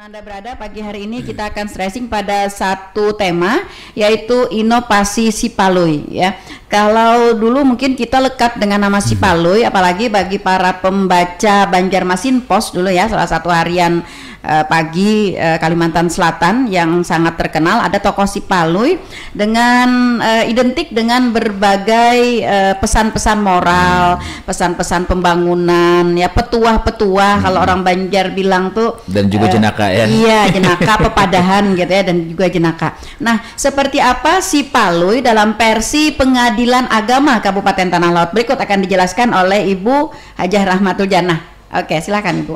Anda berada pagi hari ini kita akan stressing pada satu tema, yaitu inovasi Sipaloi ya. Kalau dulu mungkin kita lekat dengan nama Sipaloi, apalagi bagi para pembaca Banjarmasin Post dulu ya, salah satu harian pagi Kalimantan Selatan yang sangat terkenal. Ada tokoh Sipaloi dengan identik dengan berbagai pesan-pesan moral, pesan-pesan pembangunan ya, petuah-petuah kalau orang Banjar bilang tuh, dan juga jenaka ya. Iya, jenaka pepadahan gitu ya, dan juga jenaka. Nah, seperti apa Sipaloi dalam versi Pengadilan Agama Kabupaten Tanah Laut? Berikut akan dijelaskan oleh Ibu Hajah Rahmatul Jannah. Oke, silakan Ibu.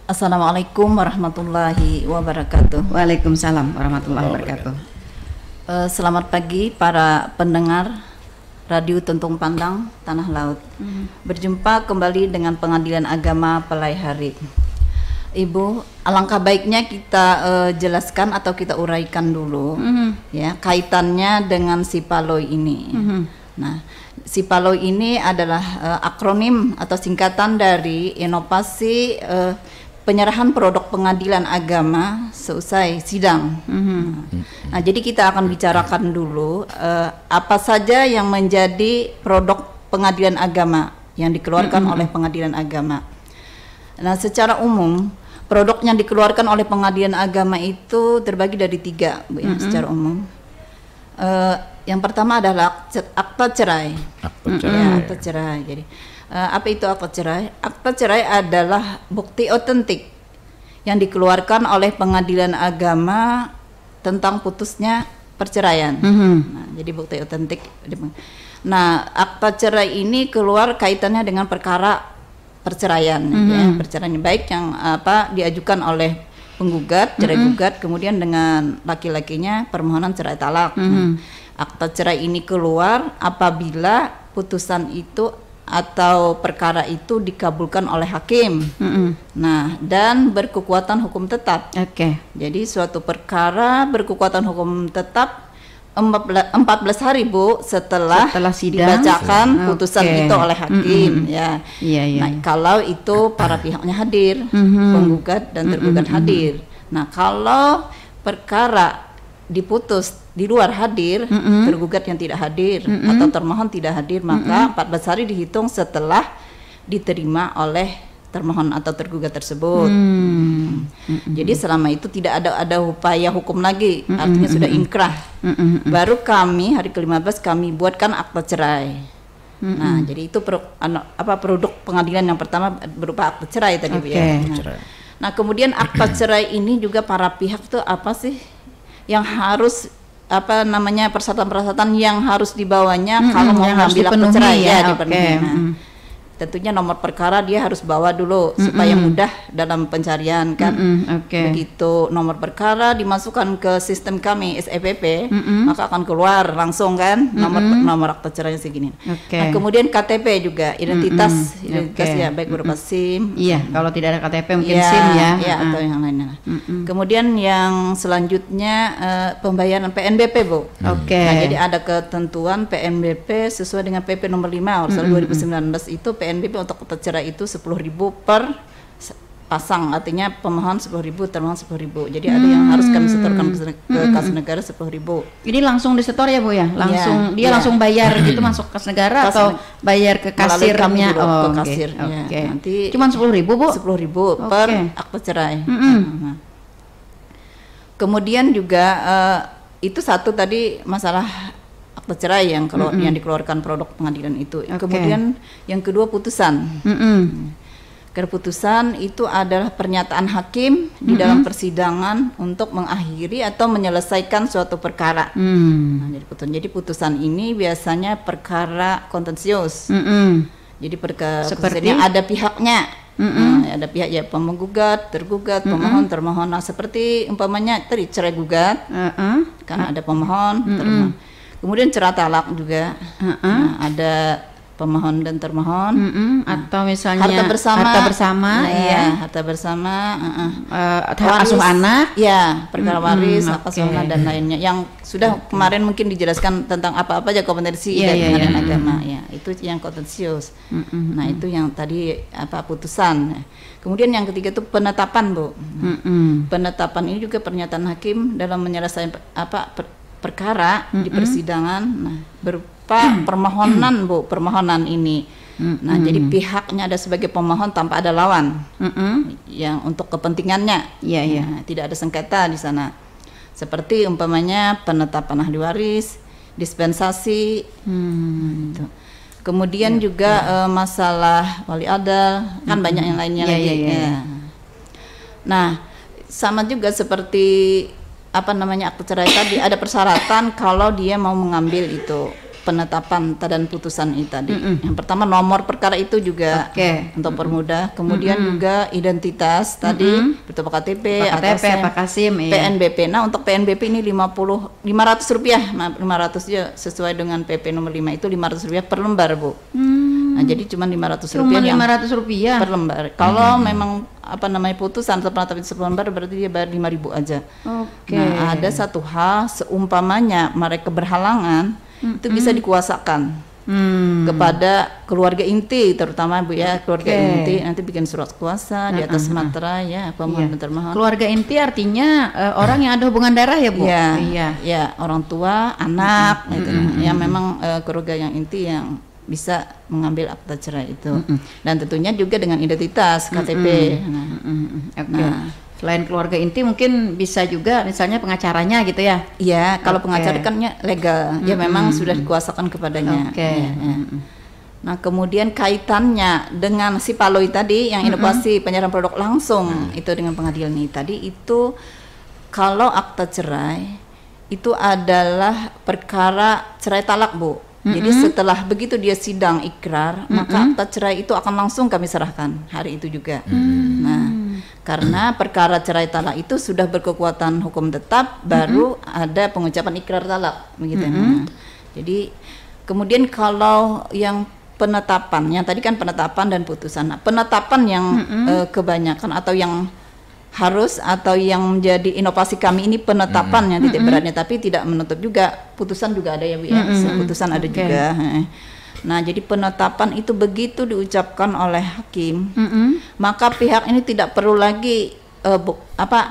Assalamualaikum warahmatullahi wabarakatuh. Waalaikumsalam warahmatullahi wabarakatuh. Selamat pagi para pendengar Radio Tentung Pandang Tanah Laut. Berjumpa kembali dengan Pengadilan Agama Pelai Hari. Ibu, alangkah baiknya kita jelaskan atau kita uraikan dulu ya kaitannya dengan Sipaloi ini. Nah, Sipaloi ini adalah akronim atau singkatan dari inovasi penyerahan produk pengadilan agama seusai sidang. Nah, jadi kita akan bicarakan dulu apa saja yang menjadi produk pengadilan agama yang dikeluarkan oleh pengadilan agama. Nah, secara umum produk yang dikeluarkan oleh pengadilan agama itu terbagi dari tiga, Bu, ya, secara umum. Yang pertama adalah akta cerai. Akta cerai. Jadi apa itu akta cerai? Akta cerai adalah bukti otentik yang dikeluarkan oleh pengadilan agama tentang putusnya perceraian. Nah, jadi bukti otentik. Nah, akta cerai ini keluar kaitannya dengan perkara perceraian, ya, perceraian baik yang diajukan oleh penggugat, cerai gugat, kemudian dengan laki-lakinya permohonan cerai talak. Nah, akta cerai ini keluar apabila putusan itu atau perkara itu dikabulkan oleh hakim. Nah, dan berkekuatan hukum tetap. Jadi suatu perkara berkekuatan hukum tetap 14 hari, Bu, setelah sidang, dibacakan putusan itu oleh hakim ya. Nah, kalau itu para pihaknya hadir, penggugat dan tergugat hadir. Nah, kalau perkara diputus di luar hadir, tergugat yang tidak hadir atau termohon tidak hadir, maka 14 hari dihitung setelah diterima oleh termohon atau tergugat tersebut. Jadi selama itu tidak ada upaya hukum lagi, artinya sudah inkrah. Baru kami hari ke-15 kami buatkan akta cerai. Nah, jadi itu produk pengadilan yang pertama berupa akta cerai tadi, Bu, ya. Nah, kemudian akta cerai ini juga para pihak tuh apa sih yang harus persyaratan-persyaratan yang harus dibawanya kalau mau mengambil akta cerai ya, dipenuhi. Tentunya nomor perkara dia harus bawa dulu supaya mudah dalam pencarian kan. Begitu nomor perkara dimasukkan ke sistem kami SEPP, maka akan keluar langsung kan nomor akta cerainya segini. Nah, kemudian KTP juga identitas ya, baik berupa SIM. Iya, kalau tidak ada KTP mungkin SIM ya. Atau yang lainnya. Kemudian yang selanjutnya pembayaran PNBP, Bu. Nah, jadi ada ketentuan PNBP sesuai dengan PP nomor 5 tahun 2019 itu PNBP untuk akta cerai itu 10.000 per pasang, artinya pemohon 10.000, termohon 10.000. Jadi ada yang harus kami setorkan ke kas negara 10.000. Ini langsung disetor ya, Bu ya? Langsung langsung bayar gitu masuk kas negara atau bayar ke kasirnya? Ke kasir. Nanti cuma 10.000, Bu? 10.000 per akta cerai. Kemudian juga itu satu tadi masalah cerai yang yang dikeluarkan produk pengadilan itu. Kemudian yang kedua putusan. Keputusan itu adalah pernyataan hakim di dalam persidangan untuk mengakhiri atau menyelesaikan suatu perkara. Nah, jadi putusan ini biasanya perkara kontensius. Jadi seperti ada pihaknya. Ada pihak ya, penggugat, tergugat, pemohon, termohon. Nah, seperti umpamanya tadi cerai gugat, karena ada pemohon, termohon. Kemudian cerai talak juga, nah, ada pemohon dan termohon. Atau misalnya harta bersama, ya. Harta bersama, hak asuh anak, ya, perkara waris, hak asuh anak dan lainnya. Yang sudah kemarin mungkin dijelaskan tentang apa-apa aja kompetensi dan pengadilan agama, ya, itu yang kontensius. Nah, itu yang tadi putusan. Kemudian yang ketiga itu penetapan, Bu. Penetapan ini juga pernyataan hakim dalam menyelesaikan perkara di persidangan, berupa permohonan, Bu, permohonan ini. Nah, jadi pihaknya ada sebagai pemohon tanpa ada lawan, yang untuk kepentingannya, nah, tidak ada sengketa di sana. Seperti umpamanya penetapan ahli waris, dispensasi, gitu. Kemudian juga masalah wali adal, kan banyak yang lainnya lagi. Nah, sama juga seperti akte cerai tadi, ada persyaratan kalau dia mau mengambil itu penetapan dan putusan itu tadi. Yang pertama nomor perkara itu juga untuk permudah. Kemudian juga identitas tadi berupa KTP, Pak Kasim, PNBP. Nah, untuk PNBP ini 500 rupiah, 500 ya, sesuai dengan PP nomor 5 itu 500 rupiah per lembar, Bu. Nah, jadi cuma 500 rupiah. Cuma 500 rupiah per lembar. Kalau memang putusan atau penetapan per lembar berarti dia bayar 5.000 aja. Nah, ada satu hal, seumpamanya mereka berhalangan, itu bisa dikuasakan kepada keluarga inti, terutama, Bu, ya, keluarga inti nanti bikin surat kuasa di atas materai, ya, pemohon dan termohon. Keluarga inti artinya orang yang ada hubungan darah, ya, Bu? Ya, orang tua, anak, gitu. Yang memang keluarga yang inti yang bisa mengambil akta cerai itu. Dan tentunya juga dengan identitas KTP. Selain keluarga inti mungkin bisa juga misalnya pengacaranya gitu ya? Iya, kalau pengacara kan legal, ya memang sudah dikuasakan kepadanya. Nah, kemudian kaitannya dengan si Paloi tadi yang inovasi penyerahan produk langsung itu dengan pengadilan ini tadi, itu kalau akta cerai itu adalah perkara cerai talak, Bu. Jadi setelah begitu dia sidang ikrar, maka akta cerai itu akan langsung kami serahkan hari itu juga. Nah, karena perkara cerai talak itu sudah berkekuatan hukum tetap, baru ada pengucapan ikrar talak, begitu. Jadi kemudian kalau yang penetapan, yang tadi kan penetapan dan putusan. Nah, penetapan yang kebanyakan atau yang harus atau yang menjadi inovasi kami ini penetapan yang titik beratnya, tapi tidak menutup juga putusan juga ada, ya, Bu, ya. Putusan ada juga. Nah, jadi penetapan itu begitu diucapkan oleh hakim, maka pihak ini tidak perlu lagi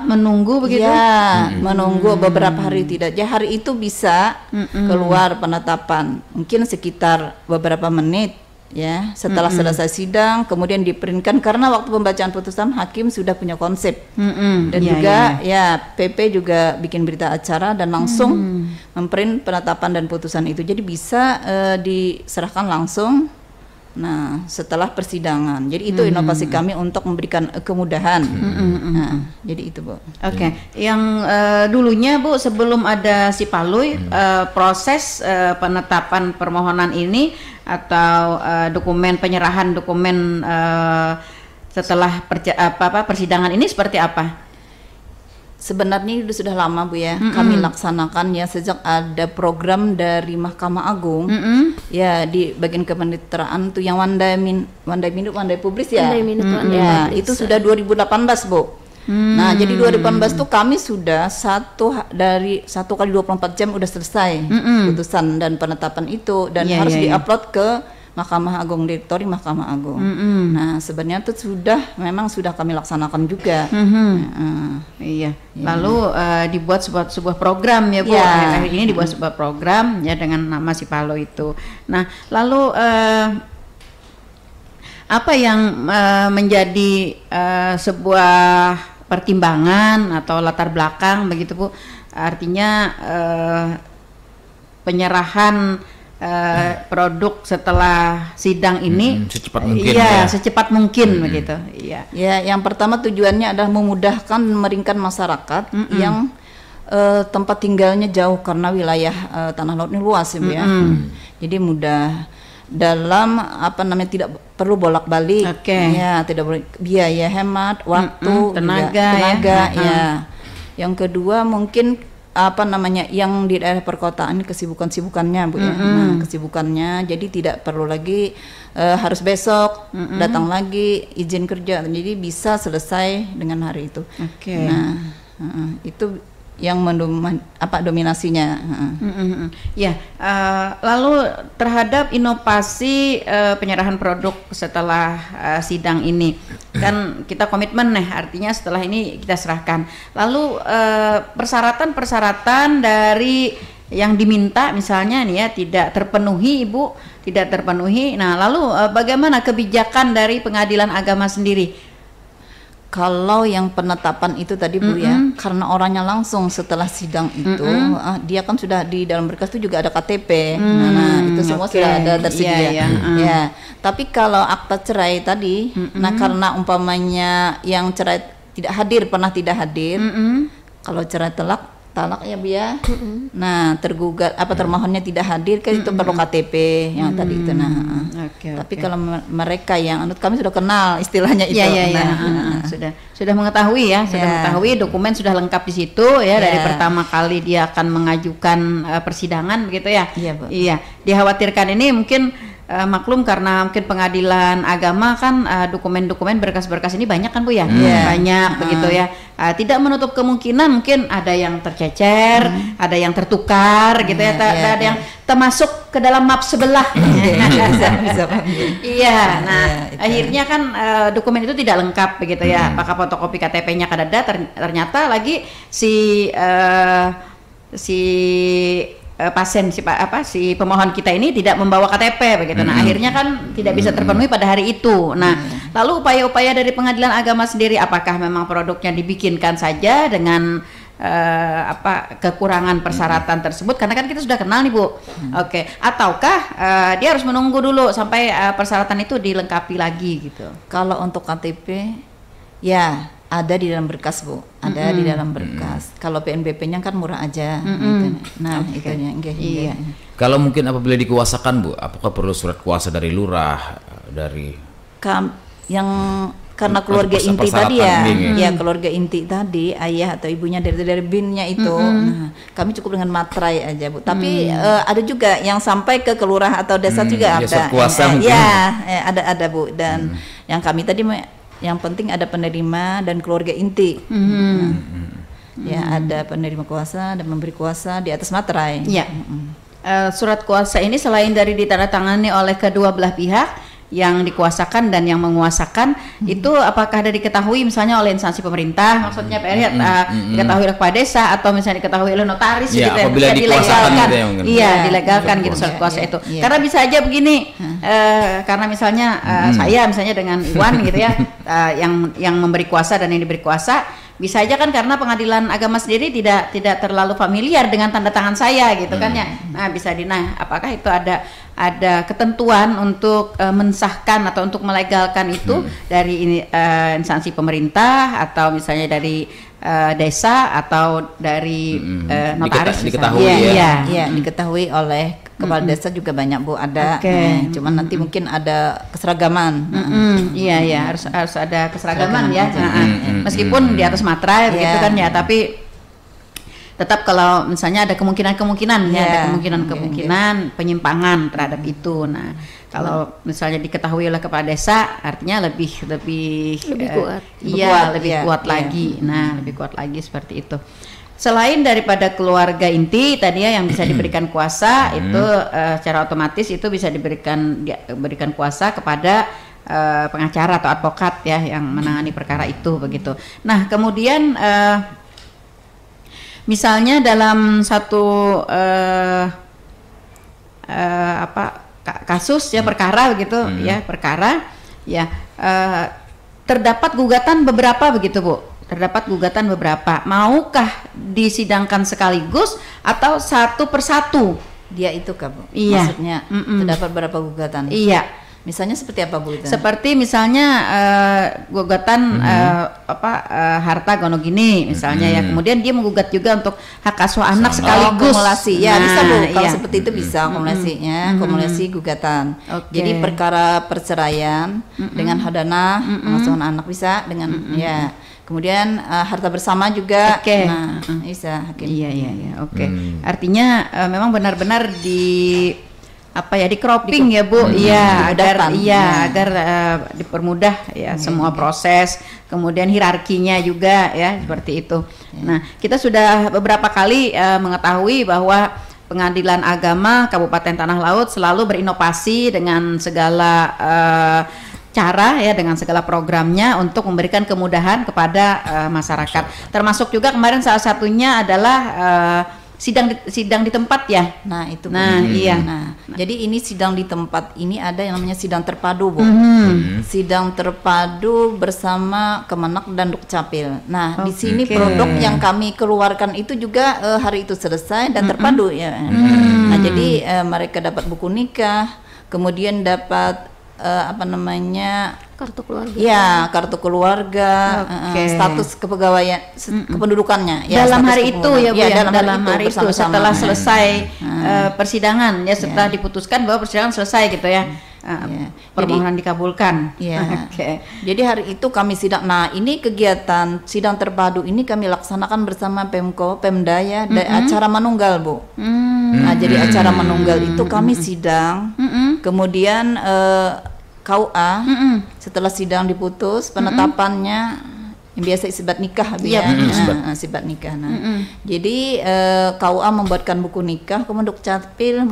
menunggu begitu. Ya, menunggu beberapa hari, tidak. Ya, hari itu bisa keluar penetapan. Mungkin sekitar beberapa menit, ya, setelah selesai sidang, kemudian diprintkan, karena waktu pembacaan putusan hakim sudah punya konsep, dan juga ya PP juga bikin berita acara dan langsung memprint penetapan dan putusan itu, jadi bisa diserahkan langsung. Nah, setelah persidangan, jadi itu inovasi kami untuk memberikan kemudahan. Nah, jadi itu, Bu. Yang dulunya, Bu, sebelum ada si Paloi, proses penetapan permohonan ini atau dokumen penyerahan dokumen setelah persidangan ini seperti apa? Sebenarnya sudah lama, Bu, ya, kami laksanakan, ya, sejak ada program dari Mahkamah Agung, ya, di bagian kepaniteraan tuh yang Wandai Publis, ya, itu sudah 2018, Bu. Nah, jadi 2018 tuh kami sudah 1 kali 24 jam udah selesai putusan dan penetapan itu, dan harus diupload ke Mahkamah Agung, Direktori Mahkamah Agung. Nah, sebenarnya itu memang sudah kami laksanakan juga. Lalu dibuat sebuah program, ya, Bu. Akhir ini dibuat sebuah program, ya, dengan nama si Paloi itu. Nah, lalu apa yang menjadi sebuah pertimbangan atau latar belakang begitu, Bu? Artinya penyerahan produk setelah sidang ini secepat mungkin, secepat mungkin begitu. Ya, yang pertama tujuannya adalah memudahkan, meringkan masyarakat yang tempat tinggalnya jauh, karena wilayah tanah laut ini luas, ya, Bu, ya. Jadi mudah dalam tidak perlu bolak-balik, ya, tidak boleh biaya hemat, waktu, tenaga, ya. Yang kedua mungkin apa namanya yang di daerah perkotaan kesibukannya Bu ya. Nah, kesibukannya jadi tidak perlu lagi harus besok datang lagi izin kerja. Jadi bisa selesai dengan hari itu. Oke. Nah, itu yang dominasinya. Ya, lalu terhadap inovasi penyerahan produk setelah sidang ini, kan kita komitmen nih, artinya setelah ini kita serahkan. Lalu persyaratan-persyaratan dari yang diminta misalnya nih ya tidak terpenuhi, Ibu, tidak terpenuhi. Nah, lalu bagaimana kebijakan dari Pengadilan Agama sendiri? Kalau yang penetapan itu tadi Bu ya, karena orangnya langsung setelah sidang itu, dia kan sudah di dalam berkas itu juga ada KTP, nah itu semua sudah ada tersedia. Ya, tapi kalau akta cerai tadi, nah karena umpamanya yang cerai tidak hadir, pernah tidak hadir, kalau cerai talak ya Bu ya. Nah, tergugat termohonnya tidak hadir kan itu perlu KTP yang tadi itu. Nah, tapi kalau mereka yang kami sudah kenal istilahnya itu. Sudah mengetahui ya, mengetahui dokumen sudah lengkap di situ ya, dari pertama kali dia akan mengajukan persidangan begitu ya. Iya, Bu. Iya, dikhawatirkan ini mungkin maklum karena mungkin Pengadilan Agama kan dokumen-dokumen berkas-berkas ini banyak kan Bu ya, banyak begitu ya. Tidak menutup kemungkinan mungkin ada yang tercecer, ada yang tertukar gitu ya, ada yang termasuk ke dalam map sebelah. Bisa. Iya, nah akhirnya kan dokumen itu tidak lengkap begitu ya. Apakah fotokopi KTP-nya kan ada, ternyata lagi si pasien si pemohon kita ini tidak membawa KTP begitu. Nah, akhirnya kan tidak bisa terpenuhi pada hari itu. Nah, lalu upaya-upaya dari Pengadilan Agama sendiri, apakah memang produknya dibikinkan saja dengan kekurangan persyaratan tersebut, karena kan kita sudah kenal nih Bu. Oke, ataukah dia harus menunggu dulu sampai persyaratan itu dilengkapi lagi gitu? Kalau untuk KTP ya ada di dalam berkas Bu, ada di dalam berkas. Kalau PNBP-nya kan murah aja. Gitu. Nah, itunya. Iya. Kalau mungkin apabila dikuasakan Bu, apakah perlu surat kuasa dari lurah, dari karena keluarga inti tadi ya, keluarga inti tadi, ayah atau ibunya dari BIN-nya itu. Nah, kami cukup dengan materai aja Bu. Tapi ada juga yang sampai ke kelurahan atau desa juga ada. Surat kuasa mungkin. Ada Bu. Dan yang kami tadi yang penting ada penerima dan keluarga inti. Ya, ada penerima kuasa dan memberi kuasa di atas materai. Ya. Surat kuasa ini selain dari ditandatangani oleh kedua belah pihak yang dikuasakan dan yang menguasakan, itu apakah ada diketahui misalnya oleh instansi pemerintah, maksudnya Pak Eriat, diketahui oleh kepala desa atau misalnya diketahui oleh notaris gitu ya, bisa dilegalkan, dilegalkan gitu surat kuasa itu. Karena bisa aja begini, karena misalnya saya misalnya dengan Iwan gitu ya, yang memberi kuasa dan yang diberi kuasa, bisa aja kan karena Pengadilan Agama sendiri tidak terlalu familiar dengan tanda tangan saya gitu kan ya. Nah, bisa apakah itu ada ketentuan untuk mensahkan atau untuk melegalkan itu dari instansi pemerintah atau misalnya dari desa atau dari notaris diketahui diketahui oleh kepala desa juga banyak Bu, ada. Cuman nanti mungkin ada keseragaman. Iya, harus ada keseragaman ya. Meskipun di atas materai begitu kan ya, tapi tetap kalau misalnya ada kemungkinan ada kemungkinan penyimpangan terhadap itu. Nah, kalau misalnya diketahui oleh kepala desa, artinya lebih kuat. Lebih kuat lagi. Nah, lebih kuat lagi seperti itu. Selain daripada keluarga inti tadi ya yang bisa diberikan kuasa, itu secara otomatis itu bisa diberikan kuasa kepada pengacara atau advokat ya yang menangani perkara itu begitu. Nah, kemudian misalnya dalam satu kasus ya, perkara begitu ya, terdapat gugatan beberapa begitu Bu. Terdapat gugatan beberapa. Maukah disidangkan sekaligus atau satu persatu? Dia itu Kak Bu. Iya. Maksudnya terdapat berapa gugatan? Iya. Misalnya seperti apa Bu itu? Seperti misalnya gugatan harta gono gini misalnya ya. Kemudian dia menggugat juga untuk hak asuh anak sekaligus. Akumulasi. Ya, bisa Bu. Kalau seperti itu bisa akumulasinya, akumulasi gugatan. Jadi perkara perceraian dengan hadana pengasuhan anak bisa dengan Kemudian harta bersama juga. Oke. Nah, bisa hakim. Iya, oke. Artinya memang benar-benar di di cropping ya Bu, iya agar agar dipermudah ya semua proses, kemudian hierarkinya juga ya seperti itu. Nah, kita sudah beberapa kali mengetahui bahwa Pengadilan Agama Kabupaten Tanah Laut selalu berinovasi dengan segala cara ya, dengan segala programnya untuk memberikan kemudahan kepada masyarakat. Termasuk juga kemarin salah satunya adalah sidang di tempat ya. Nah, itu. Iya. Nah, jadi ini sidang di tempat ini ada yang namanya sidang terpadu, Bu. Sidang terpadu bersama Kemenak dan Dukcapil. Nah, di sini produk yang kami keluarkan itu juga hari itu selesai dan terpadu ya. Nah, jadi mereka dapat buku nikah, kemudian dapat kartu keluarga. Ya, kartu keluarga, status kepegawaian, kependudukannya. Ya, dalam hari itu ya Bu, dalam hari itu setelah bersama-sama. selesai persidangan ya, setelah diputuskan bahwa persidangan selesai gitu ya. Permohonan dikabulkan. Ya. Jadi hari itu kami sidang. Nah, ini kegiatan sidang terpadu ini kami laksanakan bersama Pemko, Pemda ya, acara manunggal, Bu. Nah, jadi acara manunggal itu kami sidang. Kemudian KUA setelah sidang diputus penetapannya yang biasa isbat nikah isbat nikah. Nah, jadi KUA membuatkan buku nikah, kemudian Dukcapil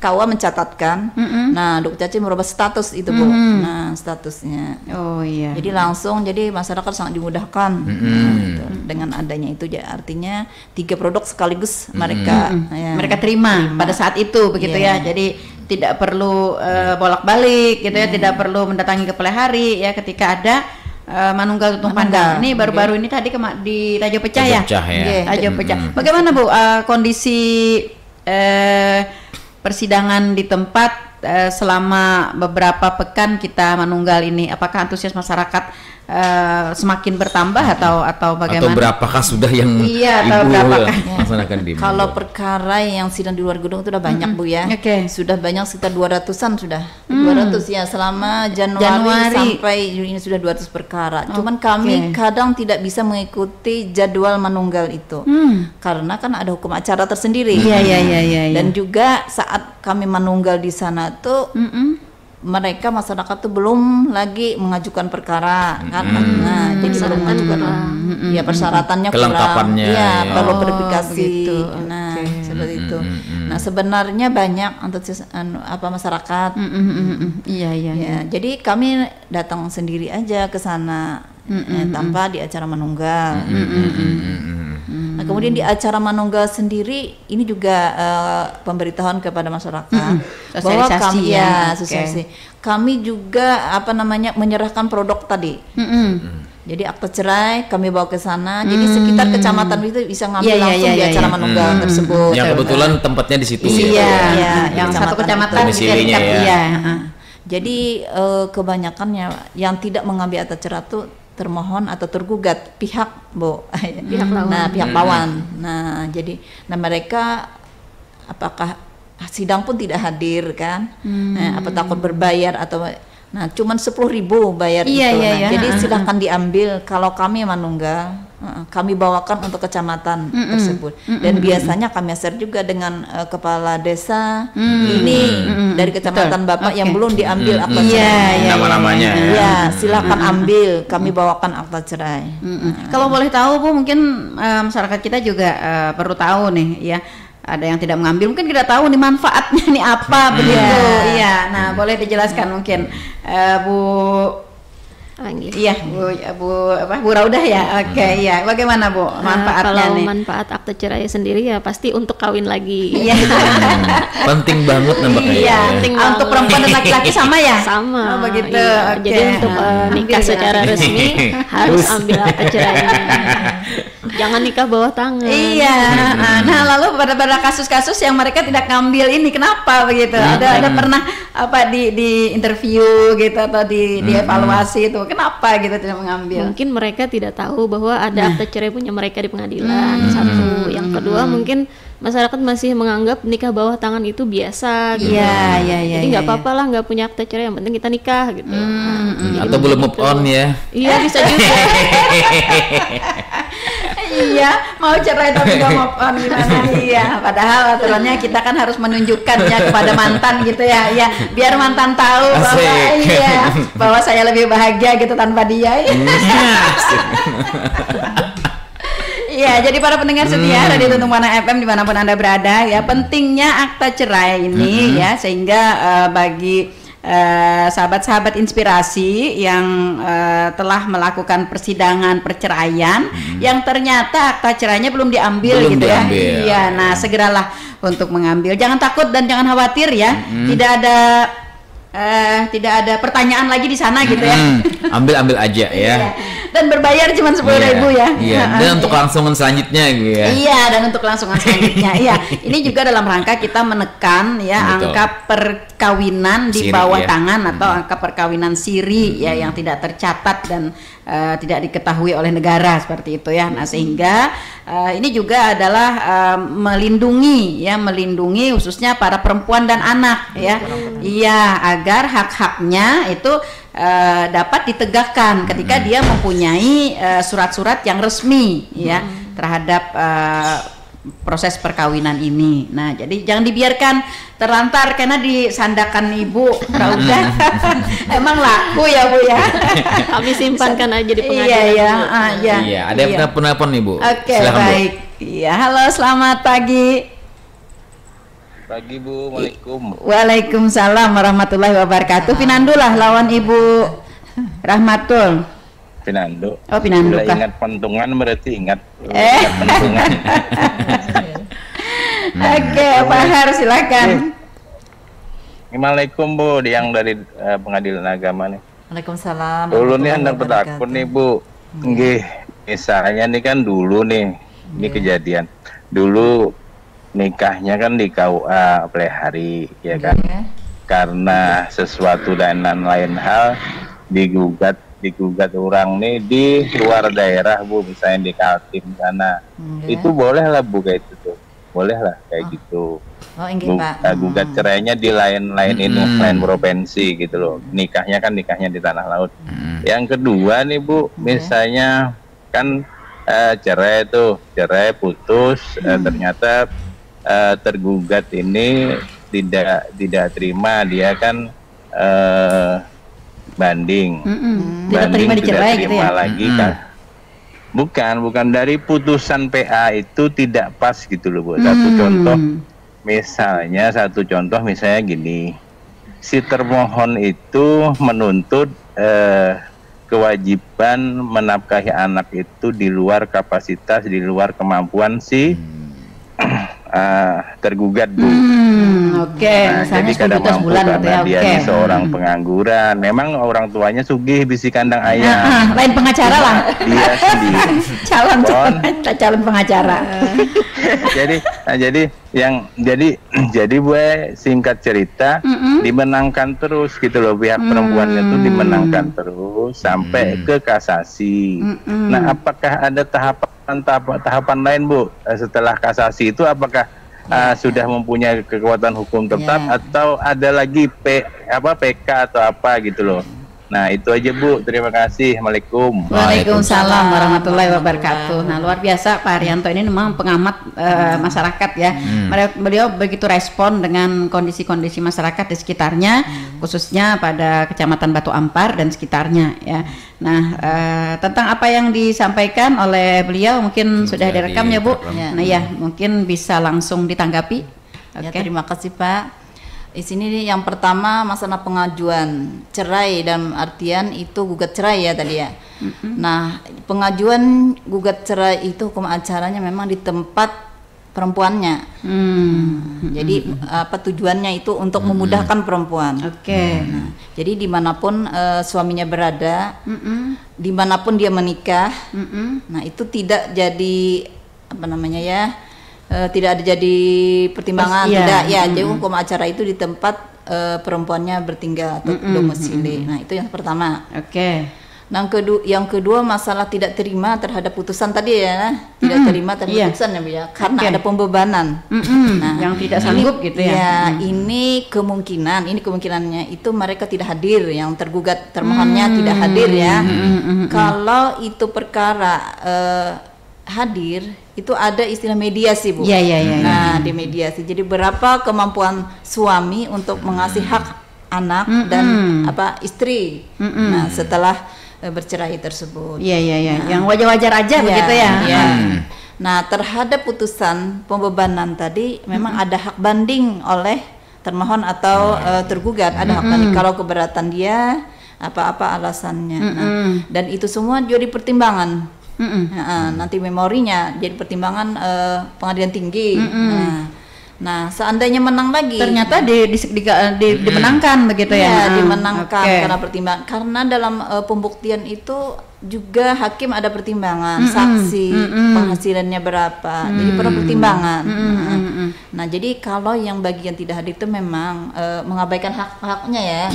KUA mencatatkan. Nah, Dukcapil merubah status itu, Bu. Nah, statusnya. Oh iya. Jadi langsung, jadi masyarakat sangat dimudahkan gitu. Dengan adanya itu ya, artinya 3 produk sekaligus mereka terima pada saat itu begitu ya. Jadi tidak perlu bolak-balik gitu ya, tidak perlu mendatangi ke pelihari ya ketika ada manunggal tutung pandang. Ini baru-baru ini tadi di Raja Pecah ya. Raja Pecah. Bagaimana Bu kondisi persidangan di tempat selama beberapa pekan kita manunggal ini? Apakah antusias masyarakat semakin bertambah atau bagaimana? Atau berapakah sudah yang Ibu laksanakan di Kalau perkara yang sidang di luar gedung itu sudah banyak, Bu ya. Sudah banyak, sekitar 200-an sudah. 200 ya selama Januari sampai Juni ini sudah 200 perkara. Cuman kami kadang tidak bisa mengikuti jadwal manunggal itu. Karena kan ada hukum acara tersendiri. Iya. Dan juga saat kami manunggal di sana tuh mereka masyarakat tuh belum lagi mengajukan perkara kan. Nah, jadi belum mengajukan persyaratannya kelengkapannya kurang. Perlu verifikasi. Nah, seperti itu. Nah, sebenarnya banyak antusias masyarakat. Ya, jadi kami datang sendiri aja ke sana tanpa di acara manunggal. Nah, kemudian di acara manunggal sendiri ini juga pemberitahuan kepada masyarakat bahwa kami kami juga menyerahkan produk tadi. Jadi akte cerai kami bawa ke sana. Jadi sekitar kecamatan itu bisa ngambil langsung di acara manunggal tersebut. Yang kebetulan tempatnya di situ. Yang satu kecamatan domisilinya ya. Jadi kebanyakannya yang tidak mengambil akte cerai itu termohon atau tergugat pihak pihak lawan. Nah, jadi mereka apakah sidang pun tidak hadir kan? Apa takut berbayar atau cuman 10.000 bayar itu. Jadi silahkan diambil. Kalau kami manunggal, kami bawakan untuk kecamatan tersebut. Dan biasanya kami share juga dengan kepala desa ini dari kecamatan Bapak yang belum diambil akta cerai. Nama-namanya. Ya, silakan ambil. Kami bawakan akta cerai. Kalau boleh tahu Bu, mungkin masyarakat kita juga perlu tahu nih ya. Ada yang tidak mengambil, mungkin tidak tahu nih manfaatnya nih apa begitu. Iya, nah boleh dijelaskan mungkin Bu. Iya, Bu Raudah ya. Oke, iya. Bagaimana Bu manfaatnya kalau nih? Manfaat akte cerai sendiri ya pasti untuk kawin lagi. Iya. Penting banget nampaknya. Iya, untuk perempuan dan laki-laki sama ya? Sama. Begitu. Iya. Jadi untuk nikah secara resmi harus ambil akte cerainya. Jangan nikah bawah tangan. Iya. Nah, lalu pada kasus-kasus yang mereka tidak ngambil ini kenapa begitu? Ada pernah di interview gitu atau di evaluasi itu kenapa gitu tidak mengambil? Mungkin mereka tidak tahu bahwa ada akte cerai punya mereka di pengadilan. Satu, yang kedua mungkin masyarakat masih menganggap nikah bawah tangan itu biasa gitu. Jadi nggak apa-apa lah nggak punya akte cerai, yang penting kita nikah gitu. Atau belum move on ya? Iya bisa juga. Iya, mau cerai tapi nggak move on gimana? Iya, padahal aturannya kita kan harus menunjukkannya kepada mantan gitu ya. Iya, biar mantan tahu bahwa saya lebih bahagia gitu tanpa dia. Iya, jadi para pendengar setia Radio Tuntung Panang FM dimanapun Anda berada ya, pentingnya akta cerai ini ya, sehingga bagi sahabat-sahabat inspirasi yang telah melakukan persidangan perceraian yang ternyata akta cerainya belum diambil gitu ya. Iya, nah segeralah untuk mengambil. Jangan takut dan jangan khawatir ya. Tidak ada pertanyaan lagi di sana gitu ya. Ambil aja ya. Dan berbayar cuma 10.000 ya. Iya. Dan untuk langsungan selanjutnya gitu ya. Iya, dan untuk langsungan selanjutnya. Iya, ini juga dalam rangka kita menekan ya angka perkawinan di bawah tangan atau angka perkawinan siri ya yang tidak tercatat dan tidak diketahui oleh negara seperti itu ya. Nah, sehingga ini juga adalah melindungi khususnya para perempuan dan anak ya. Iya, agar hak-haknya itu dapat ditegakkan ketika dia mempunyai surat-surat yang resmi ya terhadap proses perkawinan ini. Nah, jadi jangan dibiarkan terlantar karena disandakan ibu. Udah emang laku ya Bu ya. Kami simpankan aja di pengadilan. Iya, ada yang penelpon nih Bu. Oke, silakan, baik. Iya, halo, selamat pagi. Pagi Bu, Waalaikum. Waalaikumsalam warahmatullahi wabarakatuh. Pinandu lah lawan Ibu Rahmatul. Pinandu. Oh, Pinandu kah? Ingat pentungan berarti ingat. Ingat pentungan. Oke, Pak Har silakan. Assalamualaikum Bu, yang dari Pengadilan Agama nih. Waalaikumsalam. Dulu nih hendak bertakun nih Bu. Nggih, misalnya nih kan dulu nih, ini kejadian. Dulu nikahnya kan di KUA pelihari ya kan, karena sesuatu dan lain hal digugat orang nih di luar daerah Bu, misalnya di Kaltim sana, itu boleh lah Bu kayak itu tuh, boleh lah kayak gitu. Gugat cerainya di lain lain provinsi gitu loh, nikahnya di Tanah Laut. Yang kedua nih Bu, misalnya kan cerai putus, ternyata tergugat ini tidak terima, dia kan banding, tidak terima dicerai gitu ya lagi kan. Bukan dari putusan PA itu tidak pas gitu loh Bu. Satu contoh misalnya gini, si termohon itu menuntut kewajiban menafkahi anak itu di luar kapasitas, di luar kemampuan si tergugat Bu. Jadi kadang mampu karena dia seorang pengangguran. Memang orang tuanya sugih bisi kandang ayam. Lain pengacara lah. Dia sendiri. calon pengacara. jadi gue singkat cerita dimenangkan terus gitu loh, pihak perempuannya tuh dimenangkan terus sampai ke kasasi. Nah, apakah ada tahapan lain Bu setelah kasasi itu? Apakah sudah mempunyai kekuatan hukum tetap atau ada lagi PK atau apa gitu loh? Nah, itu aja Bu, terima kasih. Assalamualaikum. Waalaikumsalam warahmatullahi wabarakatuh. Nah, luar biasa Pak Haryanto ini memang pengamat masyarakat ya. Beliau begitu respon dengan kondisi-kondisi masyarakat di sekitarnya, khususnya pada Kecamatan Batu Ampar dan sekitarnya ya. Nah, tentang apa yang disampaikan oleh beliau mungkin sudah direkam ya Bu. Nah ya, mungkin bisa langsung ditanggapi. Ya, terima kasih Pak. Di sini yang pertama masalah pengajuan cerai, dalam artian itu gugat cerai ya tadi ya. Nah, pengajuan gugat cerai itu hukum acaranya memang di tempat perempuannya. Jadi apa tujuannya itu untuk memudahkan perempuan. Nah, jadi dimanapun suaminya berada, dimanapun dia menikah, nah itu tidak jadi apa namanya ya. Tidak ada jadi pertimbangan, tidak ya. Jadi hukum acara itu di tempat perempuannya bertinggal atau domisili. Nah, itu yang pertama. Nah, yang kedua masalah tidak terima terhadap putusan tadi ya, tidak terima terhadap putusan ya Bu ya, karena ada pembebanan. Nah, yang tidak sanggup gitu ya. Ya, ini kemungkinannya itu mereka tidak hadir, yang tergugat termohonnya tidak hadir ya. Kalau itu perkara hadir, itu ada istilah mediasi Bu. Nah, di mediasi. Jadi berapa kemampuan suami untuk mengasih hak anak dan istri. Nah, setelah bercerai tersebut. Yang wajar-wajar aja begitu ya. Nah, terhadap putusan pembebanan tadi memang ada hak banding oleh termohon atau tergugat, ada hak banding kalau keberatan dia apa-apa alasannya. Dan itu semua jadi pertimbangan. Nanti memorinya jadi pertimbangan pengadilan tinggi. Nah, seandainya menang lagi, ternyata dimenangkan begitu ya. Dimenangkan karena pertimbangan. Karena dalam pembuktian itu juga hakim ada pertimbangan, saksi, penghasilannya berapa. Jadi perlu pertimbangan. Nah, jadi kalau yang bagian tidak hadir itu memang mengabaikan hak-haknya ya.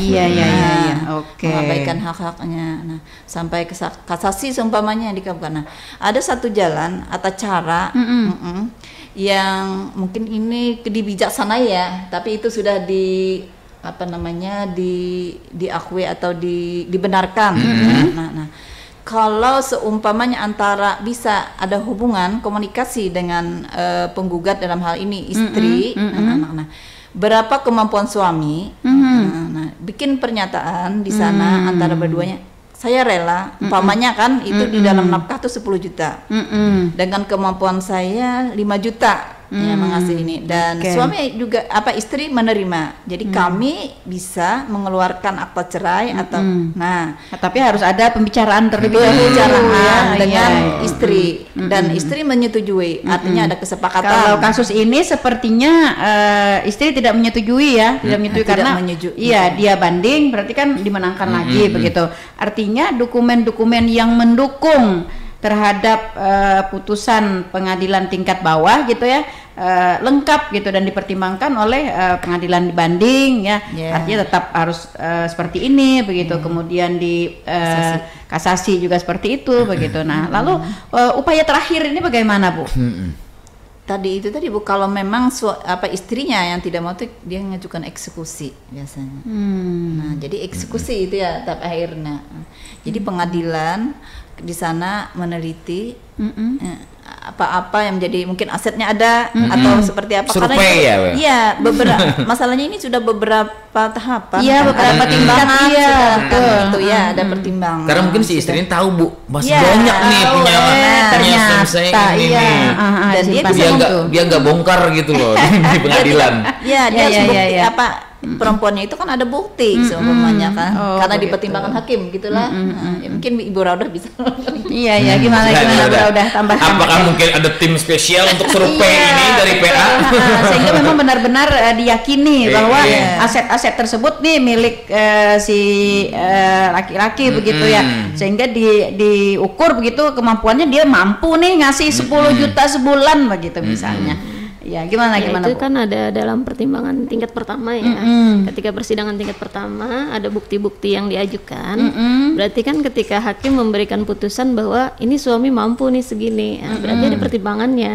Mengabaikan hak-haknya. Nah, sampai kasasi seumpamanya yang dikabulkan. Nah, ada satu jalan atau cara yang mungkin ini dibijaksanai ya, tapi itu sudah diakui atau dibenarkan. Nah, kalau seumpamanya antara bisa ada hubungan komunikasi dengan penggugat dalam hal ini istri, nah, berapa kemampuan suami, nah, bikin pernyataan di sana antara berduanya. Saya rela, umpamanya kan itu di dalam nafkah tuh 10 juta. Dengan kemampuan saya 5 juta ya mengasih ini, dan suami juga istri menerima. Jadi kami bisa mengeluarkan akta cerai atau tapi harus ada pembicaraan terlebih dahulu dengan istri dan istri menyetujui. Artinya ada kesepakatan. Kalau kasus ini sepertinya istri tidak menyetujui ya, karena dia banding, berarti kan dimenangkan lagi begitu. Artinya dokumen-dokumen yang mendukung terhadap putusan pengadilan tingkat bawah gitu ya, lengkap gitu dan dipertimbangkan oleh pengadilan banding ya. Artinya tetap harus seperti ini begitu. Kemudian di kasasi juga seperti itu begitu. Nah, lalu upaya terakhir ini bagaimana Bu? Tadi Bu, kalau memang istrinya yang tidak mau tuh dia mengajukan eksekusi biasanya. Nah, jadi eksekusi itu ya tahap akhirnya. Jadi pengadilan di sana meneliti apa yang menjadi mungkin asetnya ada atau seperti apa. Survei karena iya beberapa masalahnya ini sudah beberapa tahapan. Iya, beberapa tingkatan itu ya ada pertimbangan. Karena mungkin si istrinya tahu Bu, masih banyak nih punya ternyata dan dia nggak bongkar gitu loh di pengadilan. Dia harus bukti perempuannya itu kan ada bukti seumpamanya kan, karena dipertimbangkan hakim gitulah. Ya, mungkin Ibu Raudah bisa. Gimana Bu Raudah tambahkan? Apakah mungkin ada tim spesial untuk survei ini dari PA? Sehingga memang benar-benar diyakini bahwa aset-aset tersebut nih milik si laki-laki begitu ya, sehingga diukur begitu kemampuannya, dia mampu nih ngasih 10 juta sebulan begitu misalnya. Ya, gimana itu Bu? Kan ada dalam pertimbangan tingkat pertama ya. Ketika persidangan tingkat pertama ada bukti-bukti yang diajukan. Berarti kan ketika hakim memberikan putusan bahwa ini suami mampu nih segini, berarti ada pertimbangannya.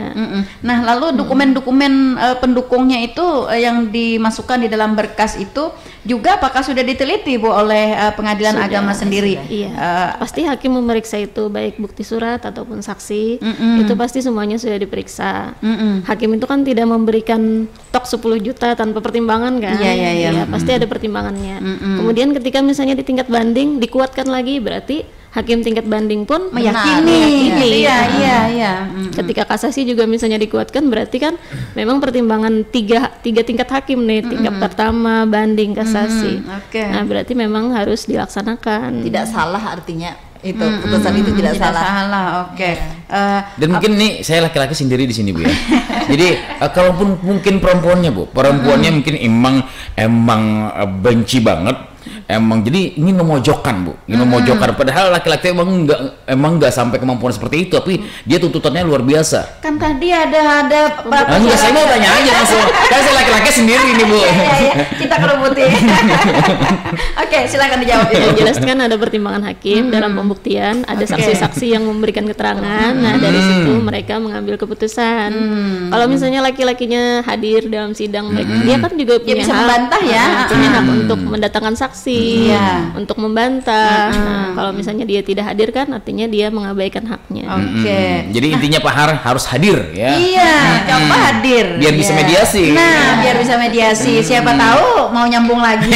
Nah, lalu dokumen-dokumen pendukungnya itu yang dimasukkan di dalam berkas itu juga apakah sudah diteliti Bu oleh pengadilan agama sendiri? Iya. Pasti hakim memeriksa itu, baik bukti surat ataupun saksi. Itu pasti semuanya sudah diperiksa. Hakim itu kan tidak memberikan tok 10 juta tanpa pertimbangan kan. Iya, pasti ada pertimbangannya. Kemudian ketika misalnya di tingkat banding dikuatkan lagi, berarti hakim tingkat banding pun meyakini. Ketika kasasi juga misalnya dikuatkan, berarti kan memang pertimbangan tiga tingkat hakim nih, tingkat pertama, banding, kasasi. Nah, berarti memang harus dilaksanakan. Tidak salah artinya itu putusan itu tidak salah. Dan mungkin nih saya laki-laki sendiri di sini Bu ya. Jadi kalaupun mungkin perempuannya mungkin emang benci banget emang jadi ingin memojokkan Bu, ingin memojokkan. Padahal laki-laki emang nggak sampai kemampuan seperti itu, tapi dia tuntutannya luar biasa. Kan tadi ada Enggak, saya mau tanya aja langsung. Kan saya laki-laki sendiri nih Bu. Iya, kita kerubutin. Oke, silakan dijawab. Jelaskan ada pertimbangan hakim dalam pembuktian, ada saksi-saksi yang memberikan keterangan. Nah, dari situ mereka mengambil keputusan. Kalau misalnya laki-lakinya hadir dalam sidang, dia kan juga punya bisa hak, membantah ya. punya hak untuk mendatangkan saksi, untuk membantah. Nah, kalau misalnya dia tidak hadir kan artinya dia mengabaikan haknya. Jadi intinya Pak Har harus hadir ya. Iya, coba hadir. Biar bisa mediasi. Nah, biar bisa mediasi. Siapa tahu mau nyambung lagi.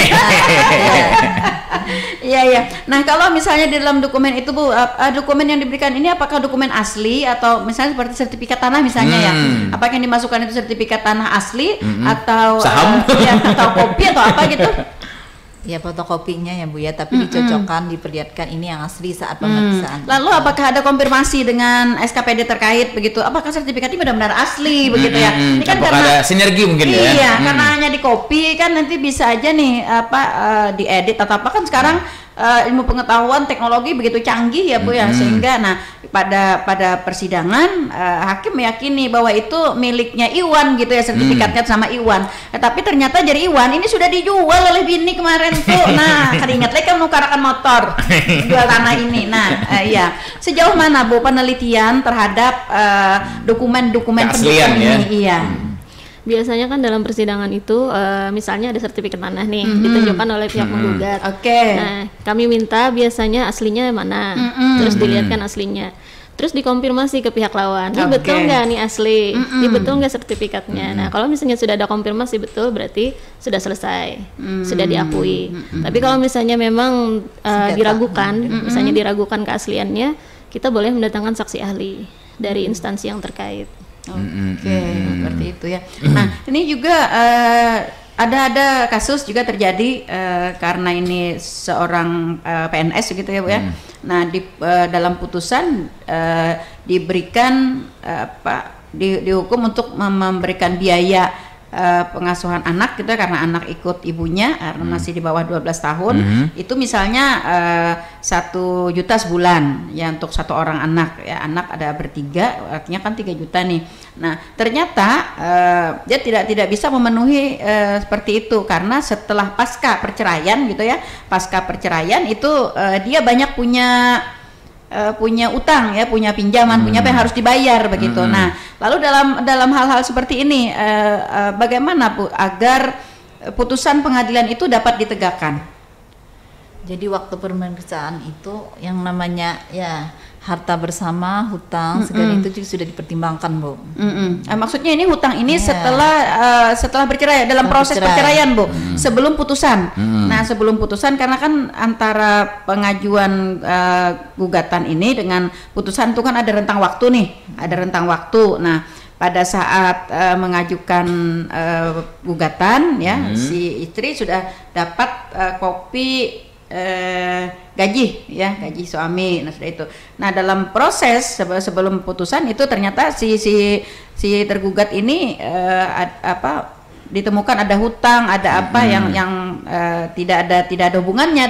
Iya. Nah, kalau misalnya di dalam dokumen itu Bu, dokumen yang diberikan ini apakah dokumen asli atau misalnya seperti sertifikat tanah misalnya ya? Apakah yang dimasukkan itu sertifikat tanah asli atau saham? Atau kopi atau apa gitu? Ya fotokopinya ya Bu ya, tapi dicocokkan, diperlihatkan ini yang asli saat pemeriksaan. Lalu apakah ada konfirmasi dengan SKPD terkait begitu? Apakah sertifikat ini benar-benar asli begitu ya? Ini kan apakah karena ada sinergi mungkin ya? Iya, karena hanya di copy kan nanti bisa aja nih diedit atau apa kan sekarang ilmu pengetahuan teknologi begitu canggih ya Bu ya, sehingga pada persidangan hakim meyakini bahwa itu miliknya Iwan gitu ya, sertifikatnya sama Iwan. Tapi ternyata jadi Iwan ini sudah dijual oleh bini kemarin tuh. Nah, kan ingat lagi kan nukarakan motor jual tanah ini. Nah, iya. Sejauh mana Bu penelitian terhadap dokumen-dokumen pendukung ini? Iya. Biasanya kan dalam persidangan itu misalnya ada sertifikat tanah nih ditunjukkan oleh pihak menggugat. Nah, kami minta biasanya aslinya mana, terus dilihatkan aslinya, terus dikonfirmasi ke pihak lawan, ini betul nggak nih asli, ini betul nggak sertifikatnya. Nah, kalau misalnya sudah ada konfirmasi betul, berarti sudah selesai, sudah diakui. Tapi kalau misalnya memang diragukan, misalnya diragukan keasliannya, kita boleh mendatangkan saksi ahli dari instansi yang terkait. Seperti itu ya. Nah, ini juga ada kasus juga terjadi karena ini seorang PNS gitu ya Bu ya. Nah, dalam putusan diberikan dihukum untuk memberikan biaya pengasuhan anak gitu ya, karena anak ikut ibunya karena masih di bawah 12 tahun. Itu misalnya 1 juta sebulan ya untuk satu orang anak ya, anak ada bertiga artinya kan 3 juta nih. Nah, ternyata dia tidak bisa memenuhi seperti itu karena setelah pasca perceraian gitu ya, pasca perceraian itu dia banyak punya utang ya, punya pinjaman, punya apa yang harus dibayar begitu. Nah, lalu dalam hal-hal seperti ini bagaimana Bu agar putusan pengadilan itu dapat ditegakkan? Jadi waktu pemeriksaan itu yang namanya ya harta bersama, hutang, segala itu juga sudah dipertimbangkan Bu. Maksudnya ini hutang ini setelah bercerai, dalam proses perceraian Bu, sebelum putusan. Nah, sebelum putusan karena kan antara pengajuan gugatan ini dengan putusan itu kan ada rentang waktu nih, ada rentang waktu. Nah, pada saat mengajukan gugatan ya, si istri sudah dapat kopi gaji suami. Nah, sudah itu. Nah, dalam proses sebelum putusan itu ternyata si tergugat ini ditemukan ada hutang, ada apa yang tidak ada hubungannya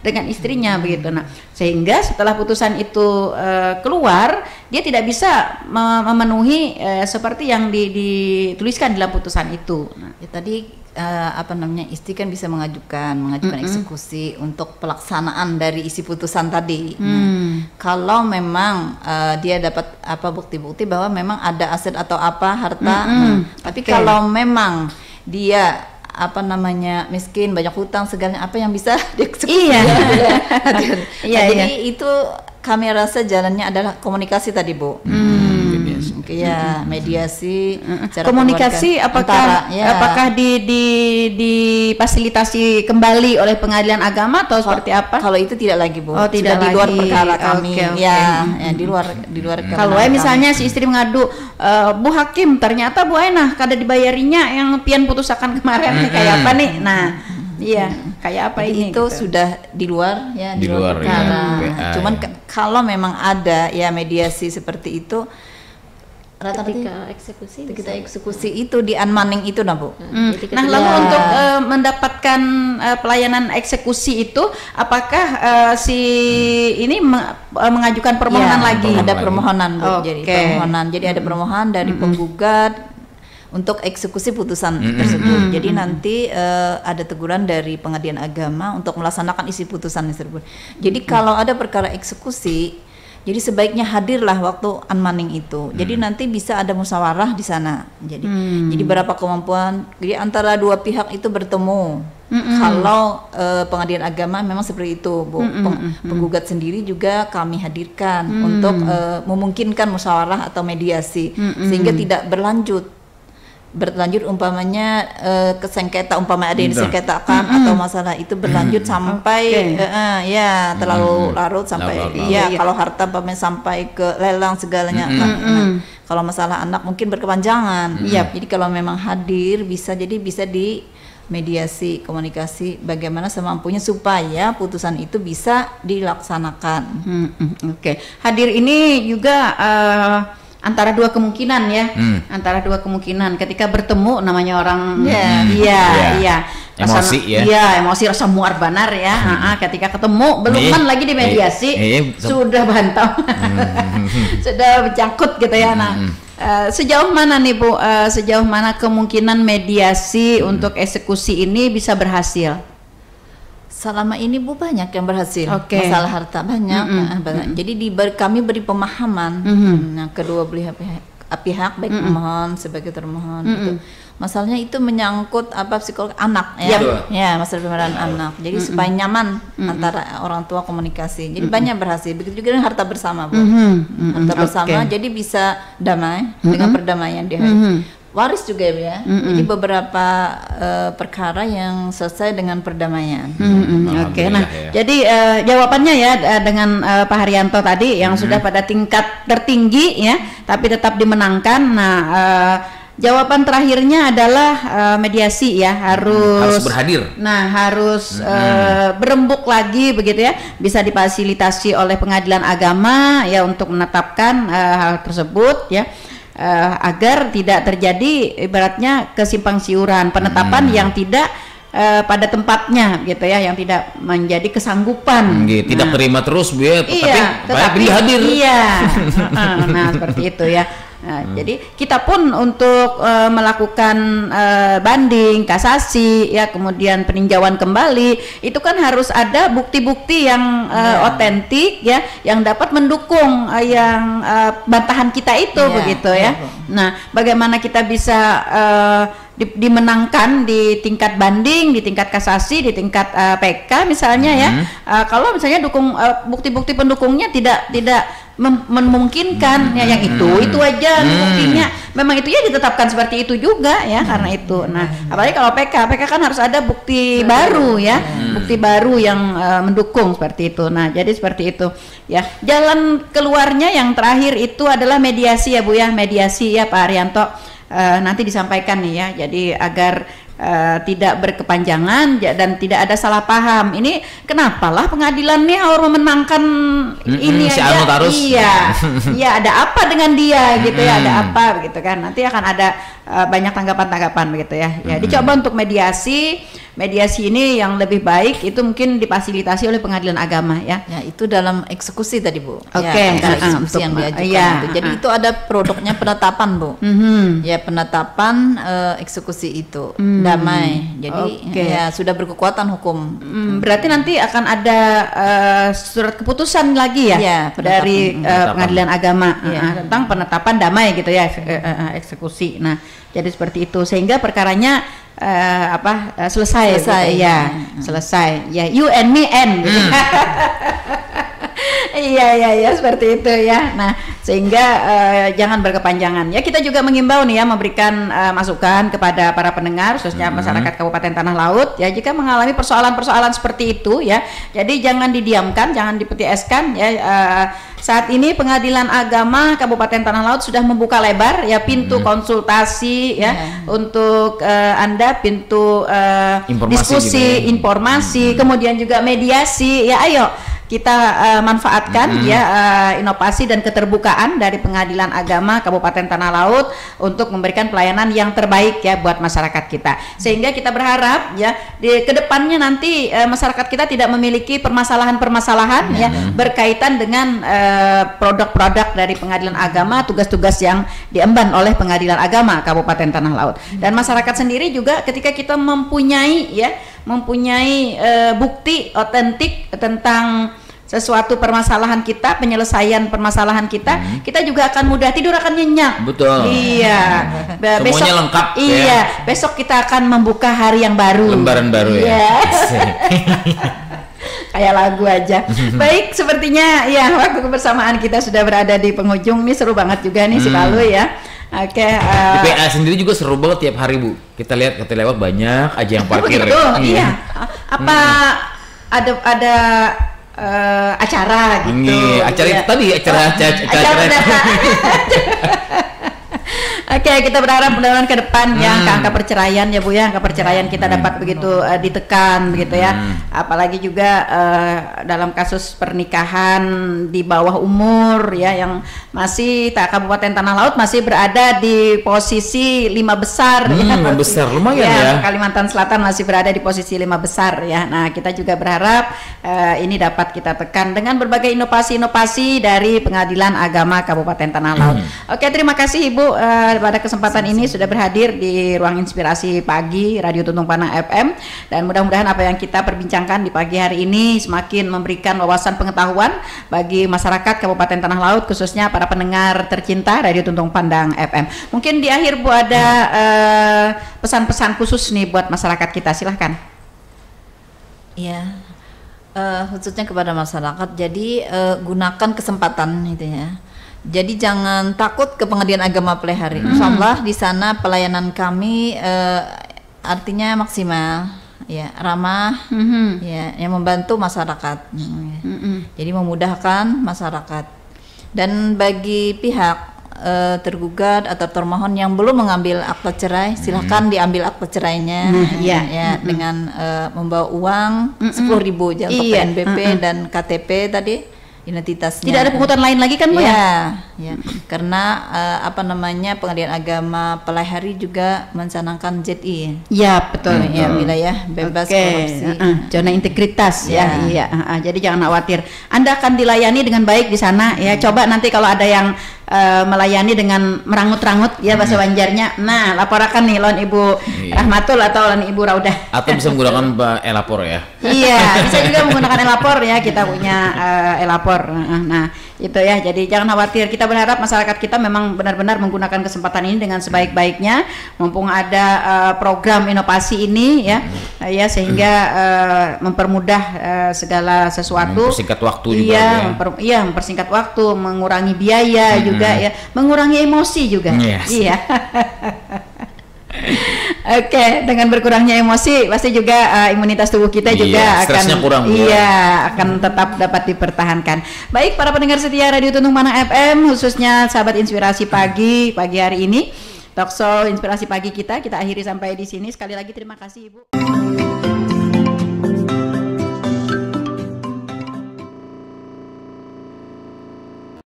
dengan istrinya begitu. Nah, sehingga setelah putusan itu keluar, dia tidak bisa memenuhi seperti yang dituliskan dalam putusan itu. Nah, ya, tadi istri kan bisa mengajukan eksekusi untuk pelaksanaan dari isi putusan tadi. Kalau memang dia dapat bukti-bukti bahwa memang ada aset atau harta. Tapi kalau memang dia miskin, banyak hutang, segalanya apa yang bisa dieksekusi. Jadi itu kami rasa jalannya adalah komunikasi tadi Bu. Ya, mediasi, komunikasi apakah difasilitasi kembali oleh pengadilan agama atau seperti apa? Kalau itu tidak lagi Bu. Tidak di luar lagi. perkara kami. Ya, di luar. Kalau misalnya si istri mengadu, Bu Hakim ternyata Bu Ainah kada dibayarinya yang pian putusakan kemarin nih kayak apa nih? Nah, iya, kayak apa ini? Itu gitu. Sudah di luar ya, di luar perkara. Cuman kalau memang ada ya mediasi seperti itu, ketika eksekusi. Kita eksekusi itu di unmanning itu nah Bu. Jadi Nah, lalu untuk mendapatkan pelayanan eksekusi itu, apakah si ini mengajukan permohonan lagi? Ada permohonan Bu. Jadi Oke. permohonan. Jadi ada permohonan dari penggugat untuk eksekusi putusan tersebut. Jadi nanti ada teguran dari Pengadilan Agama untuk melaksanakan isi putusan tersebut. Jadi kalau ada perkara eksekusi, jadi sebaiknya hadirlah waktu unmanning itu. Jadi nanti bisa ada musyawarah di sana. Jadi berapa kemampuan. Jadi antara dua pihak itu bertemu. Kalau Pengadilan Agama memang seperti itu, Bu. Penggugat sendiri juga kami hadirkan untuk memungkinkan musyawarah atau mediasi sehingga tidak berlanjut umpamanya kesengketa, umpamanya ada yang disengketakan atau masalah itu berlanjut sampai terlalu larut sampai kalau harta umpamanya sampai ke lelang segalanya. Kalau masalah anak mungkin berkepanjangan. Jadi kalau memang hadir bisa di mediasi, komunikasi bagaimana semampunya supaya putusan itu bisa dilaksanakan. Oke. Hadir ini juga antara dua kemungkinan ya, antara dua kemungkinan ketika bertemu namanya orang, emosi emosi rasa muar banar ya, ketika ketemu belum lagi di mediasi sudah bantau, sudah bercangkut gitu ya. Nah, sejauh mana nih Bu, sejauh mana kemungkinan mediasi untuk eksekusi ini bisa berhasil? Selama ini Bu banyak yang berhasil. Masalah harta banyak. Jadi kami beri pemahaman kedua belah pihak baik pemohon sebagai termohon. Gitu. Masalahnya itu menyangkut psikolog anak ya, masalah pemerahan anak. Jadi supaya nyaman antara orang tua komunikasi. Jadi banyak berhasil. Begitu juga dengan harta bersama Bu. Harta bersama jadi bisa damai dengan perdamaian di hari. Waris juga ya, jadi beberapa perkara yang selesai dengan perdamaian. Jadi jawabannya ya dengan Pak Haryanto tadi yang sudah pada tingkat tertinggi ya, tapi tetap dimenangkan. Nah, jawaban terakhirnya adalah mediasi ya, harus berhadir. Nah, harus berembuk lagi begitu ya, bisa difasilitasi oleh Pengadilan Agama ya untuk menetapkan hal tersebut ya. Agar tidak terjadi ibaratnya kesimpang siuran, penetapan yang tidak pada tempatnya gitu ya, yang tidak menjadi kesanggupan. Tidak terima terus Bu ya, tetapi hadir. Nah, seperti itu ya. Nah, jadi kita pun untuk melakukan banding, kasasi, ya kemudian peninjauan kembali, itu kan harus ada bukti-bukti yang otentik, ya, yang dapat mendukung yang bantahan kita itu, begitu ya. Nah, bagaimana kita bisa dimenangkan di tingkat banding, di tingkat kasasi, di tingkat PK misalnya ya. Kalau misalnya bukti-bukti pendukungnya tidak memungkinkan ya, yang itu aja buktinya memang itu ya ditetapkan seperti itu juga ya, karena itu. Nah, apalagi kalau PK kan harus ada bukti baru ya, bukti baru yang mendukung seperti itu. Nah, jadi seperti itu ya. Jalan keluarnya yang terakhir itu adalah mediasi ya Bu ya, mediasi ya Pak Haryanto. Nanti disampaikan nih ya, jadi agar tidak berkepanjangan dan tidak ada salah paham. Ini kenapalah pengadilan nih harus memenangkan ini si aja. Harus. Iya, ada apa dengan dia gitu ya, ada apa gitu kan. Nanti akan ada banyak tanggapan-tanggapan begitu ya. Ya, dicoba untuk mediasi ini yang lebih baik itu mungkin difasilitasi oleh Pengadilan Agama ya. Ya, itu dalam eksekusi tadi Bu. Oke. Eksekusi yang diajukan itu. Jadi itu ada produknya penetapan Bu. Ya, penetapan eksekusi itu damai. Jadi ya sudah berkekuatan hukum. Berarti nanti akan ada surat keputusan lagi ya, dari Pengadilan Agama tentang penetapan damai gitu ya, eksekusi. Nah, jadi seperti itu sehingga perkaranya selesai gitu, ya. Selesai ya, you and me and gitu. Iya seperti itu ya. Nah, sehingga jangan berkepanjangan ya. Kita juga mengimbau nih ya, memberikan masukan kepada para pendengar khususnya masyarakat Kabupaten Tanah Laut ya, jika mengalami persoalan-persoalan seperti itu ya, jadi jangan didiamkan, jangan dipetieskan ya. Saat ini Pengadilan Agama Kabupaten Tanah Laut sudah membuka lebar ya pintu konsultasi ya, untuk Anda, pintu diskusi, informasi, kemudian juga mediasi ya. Ayo kita manfaatkan ya inovasi dan keterbukaan dari Pengadilan Agama Kabupaten Tanah Laut untuk memberikan pelayanan yang terbaik ya buat masyarakat kita. Sehingga kita berharap ya di kedepannya nanti masyarakat kita tidak memiliki permasalahan-permasalahan ya berkaitan dengan produk-produk dari Pengadilan Agama, tugas-tugas yang diemban oleh Pengadilan Agama Kabupaten Tanah Laut. Dan masyarakat sendiri juga ketika kita mempunyai bukti otentik tentang sesuatu permasalahan kita, penyelesaian permasalahan kita, kita juga akan mudah tidur, akan nyenyak. Betul. Iya. Semuanya lengkap. Iya. Ya. Besok kita akan membuka hari yang baru. Lembaran baru ya. Kayak lagu aja. Baik, sepertinya ya waktu kebersamaan kita sudah berada di penghujung. Ini seru banget juga nih si Palu ya. Oke. Di PA sendiri juga seru banget tiap hari Bu. Kita lihat lewat banyak aja yang parkir. Begitu, iya. Apa ada acara gitu. Acara ya. itu tadi acara Oke, kita berharap mudah-mudahan ke depan ya angka perceraian ya Bu ya, angka perceraian kita dapat begitu ditekan begitu ya. Apalagi juga dalam kasus pernikahan di bawah umur ya yang masih Kabupaten Tanah Laut masih berada di posisi 5 besar ya. 5 besar lumayan ya. Kalimantan Selatan masih berada di posisi 5 besar ya. Nah, kita juga berharap ini dapat kita tekan dengan berbagai inovasi-inovasi dari Pengadilan Agama Kabupaten Tanah Laut. Oke, terima kasih Ibu pada kesempatan ini sudah berhadir di Ruang Inspirasi Pagi Radio Tuntung Panang FM, dan mudah-mudahan apa yang kita perbincangkan di pagi hari ini semakin memberikan wawasan pengetahuan bagi masyarakat Kabupaten Tanah Laut, khususnya para pendengar tercinta Radio Tuntung Pandang FM. Mungkin di akhir Bu ada pesan-pesan khusus nih buat masyarakat kita, silahkan. Ya, khususnya kepada masyarakat. Jadi gunakan kesempatan itu ya. Jadi jangan takut ke Pengadilan Agama Pelaihari. Insyaallah di sana pelayanan kami artinya maksimal, ya, ramah, ya, yang membantu masyarakat. Jadi memudahkan masyarakat. Dan bagi pihak tergugat atau termohon yang belum mengambil akta cerai, silakan diambil akta cerainya, ya, dengan membawa uang 10.000 aja untuk PNBP dan KTP tadi. Identitasnya. Tidak ada pungutan lain lagi kan Bu ya? Ya. Karena Pengadilan Agama Pelaihari juga mencanangkan ZI. Ya, betul. Ya, wilayah bebas korupsi. Zona integritas ya. Iya. Jadi jangan khawatir. Anda akan dilayani dengan baik di sana ya. Coba nanti kalau ada yang melayani dengan merangut-rangut ya bahasa Banjarnya. Nah, laporkan nih lawan Ibu Rahmatul atau lawan Ibu Raudah. Atau bisa menggunakan elapor ya. Iya, bisa juga menggunakan elapor ya. Kita punya elapor. Nah, itu ya. Jadi jangan khawatir. Kita berharap masyarakat kita memang benar-benar menggunakan kesempatan ini dengan sebaik-baiknya, mumpung ada program inovasi ini ya, sehingga mempermudah segala sesuatu. Mempersingkat waktu juga. Mempersingkat waktu, mengurangi biaya juga ya, mengurangi emosi juga. Iya. Oke, dengan berkurangnya emosi pasti juga imunitas tubuh kita juga akan kurang, akan tetap dapat dipertahankan. Baik, para pendengar setia Radio Tuntung Panang FM, khususnya sahabat Inspirasi Pagi hari ini, Talkshow Inspirasi Pagi kita akhiri sampai di sini. Sekali lagi terima kasih Ibu.